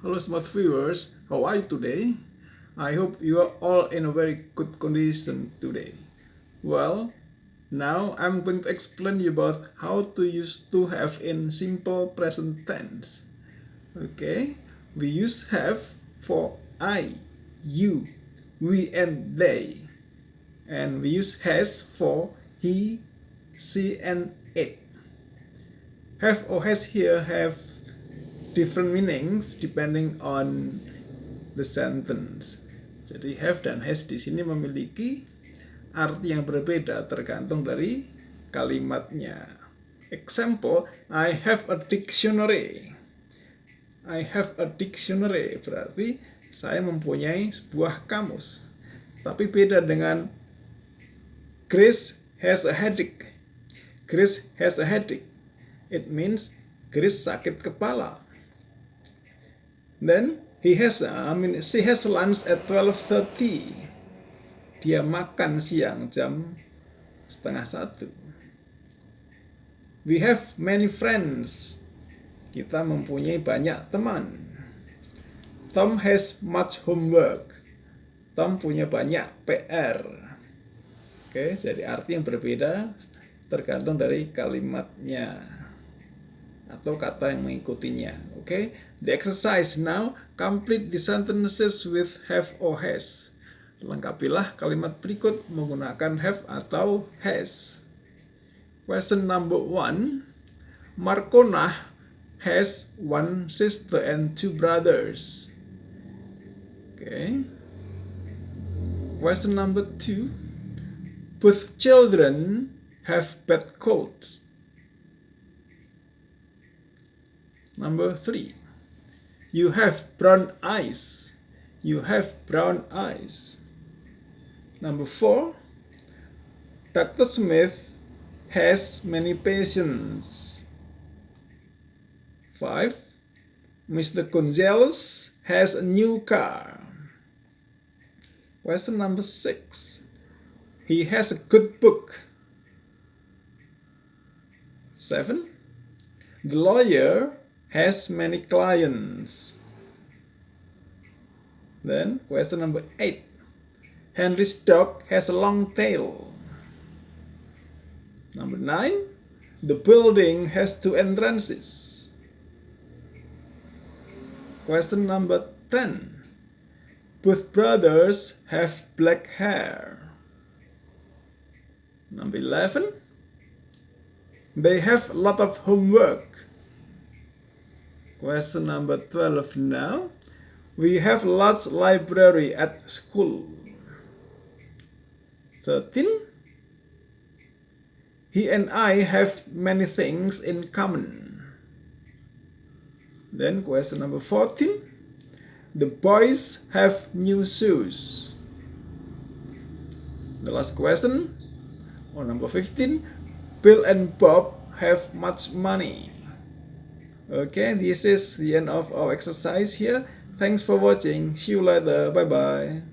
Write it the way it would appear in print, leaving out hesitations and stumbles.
Hello smart viewers, how are you today? I hope you are all in a very good condition today. Well, now I'm going to explain you about how to use to have in simple present tense. Okay, we use have for I, you, we and they. And we use has for he, she and it. Have or has here have different meanings depending on the sentence. Jadi have dan has di sini memiliki arti yang berbeda tergantung dari kalimatnya. Example, I have a dictionary. I have a dictionary berarti saya mempunyai sebuah kamus. Tapi beda dengan Grace has a headache. Grace has a headache. It means Grace sakit kepala. Then she has lunch at 12:30. Dia makan siang jam 12:30. We have many friends. Kita mempunyai banyak teman. Tom has much homework. Tom punya banyak PR. Oke, jadi arti yang berbeda tergantung dari kalimatnya atau kata yang mengikutinya. Oke, the exercise now, complete the sentences with have or has. Lengkapilah kalimat berikut menggunakan have atau has. Question number 1. Markona has one sister and two brothers. Okay. Question number 2. Both children have bad colds. Number 3. You have brown eyes. You have brown eyes. Number 4. Dr. Smith has many patients. 5. Mr. Gonzalez has a new car. Question number 6. He has a good book. 7. The lawyer has many clients. Then question number 8. Henry's dog has a long tail. Number 9. The building has 2 entrances. Question number 10. Both brothers have black hair. Number 11. They have a lot of homework. Question number 12 now. We have large library at school. 13. He and I have many things in common. Then question number 14. The boys have new shoes. The last question, or number 15. Bill and Bob have much money. Okay, this is the end of our exercise here. Thanks for watching. See you later. Bye bye.